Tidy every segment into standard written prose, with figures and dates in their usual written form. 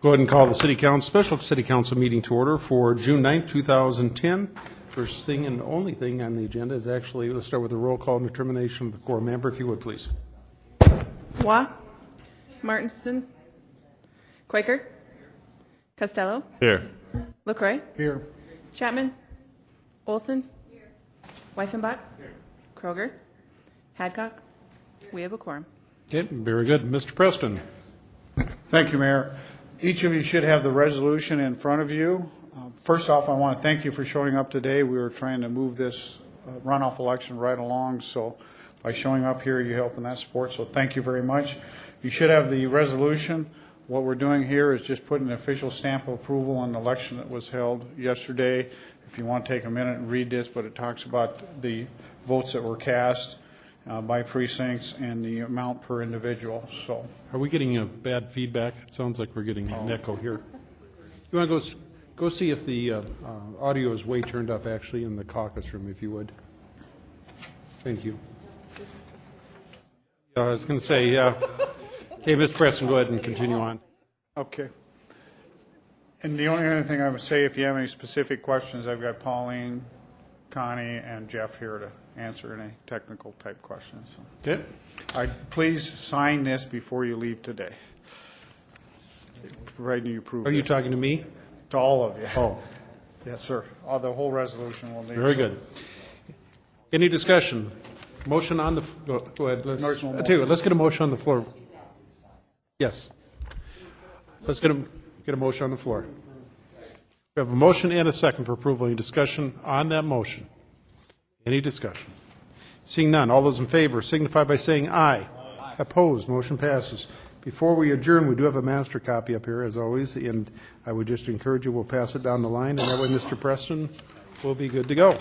Go ahead and call the special city council meeting to order for June 9th, 2010. First thing and only thing on the agenda is actually, let's start with a roll call and determination of the quorum. Member, if you would, please. Waugh, Martinson, Quaker, Costello, Here. LaCroix, Here. Chapman, Olson, Weifenbach, Kroger, Hadcock. We have a quorum. Okay, very good. Mr. Preston. Thank you, Mayor. Each of you should have the resolution in front of you. First off, I want to thank you for showing up today. We were trying to move this runoff election right along, so by showing up here, you help in that support, so thank you very much. You should have the resolution. What we're doing here is just putting an official stamp of approval on the election that was held yesterday. If you want to take a minute and read this, but it talks about the votes that were cast by precincts and the amount per individual. So, Are we getting a bad feedback? It sounds like we're getting an echo here. You want to go see if the audio is way turned up actually in the caucus room, if you would. Thank you. I was going to say, yeah. Okay, Mr. Preston, go ahead and continue on. okay. And the only other thing I would say, if you have any specific questions, I've got Pauline, Connie, and Jeff here to answer any technical type questions. So, Okay. please sign this before you leave today, providing you approve Are you it. talking to me? To all of you. Oh, Yes, sir. The whole resolution will need. very good. Any discussion? Motion on the, go ahead. There's no I'll tell you what, let's get a motion on the floor. Yes. Let's get a motion on the floor. We have a motion and a second for approval. Any discussion on that motion? Any discussion? Seeing none, all those in favor signify by saying aye. Aye. Opposed, motion passes. Before we adjourn, we do have a master copy up here, as always, and I would just encourage you, we'll pass it down the line, and that way Mr. Preston will be good to go.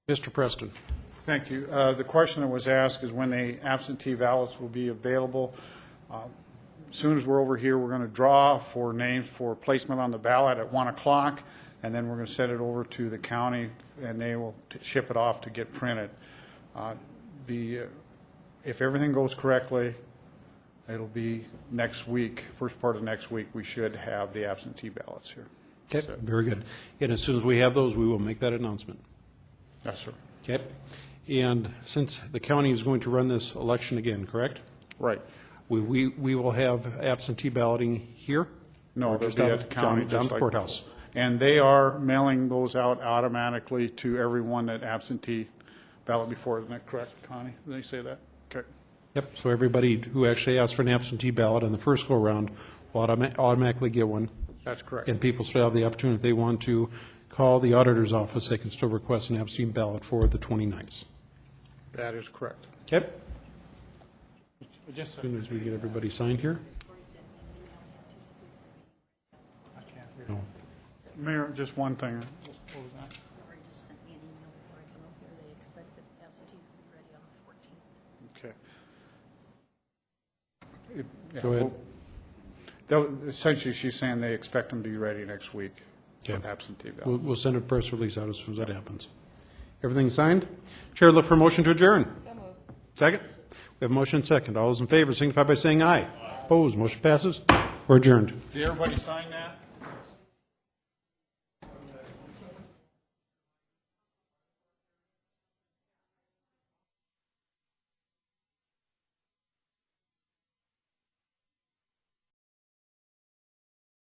Mr. Preston. Thank you. The question that was asked is when the absentee ballots will be available. As soon as we're over here, we're going to draw for names for placement on the ballot at 1 o'clock, and then we're going to send it over to the county, and they will ship it off to get printed. If everything goes correctly, it'll be next week, first part of next week, we should have the absentee ballots here. Okay, very good. And as soon as we have those, we will make that announcement. Yes, sir. Okay. And since the county is going to run this election again, correct? Right. We will have absentee balloting here? No, Or it'll just be down at the county, down just at the like courthouse? And they are mailing those out automatically to everyone that absentee ballot before. Isn't that correct, Connie? Did they say that? Okay. Yep, so everybody who actually asked for an absentee ballot on the first go-around will automatically get one. That's correct. And people still have the opportunity, if they want to call the auditor's office, they can still request an absentee ballot for the 29th. That is correct. Okay? As soon as we get everybody signed here? No. Mayor, just one thing. What was that? Lori just sent me an email before I come up here. They expect the absentees to be ready on the 14th. Okay. Yeah, Go ahead. Essentially, she's saying they expect them to be ready next week for Okay. absentee ballot. We'll send a press release out as soon as that happens. Everything signed? Chair, look for a motion to adjourn. Second? We have a motion and second. All those in favor signify by saying aye. Opposed, motion passes. We're adjourned. Did everybody sign that?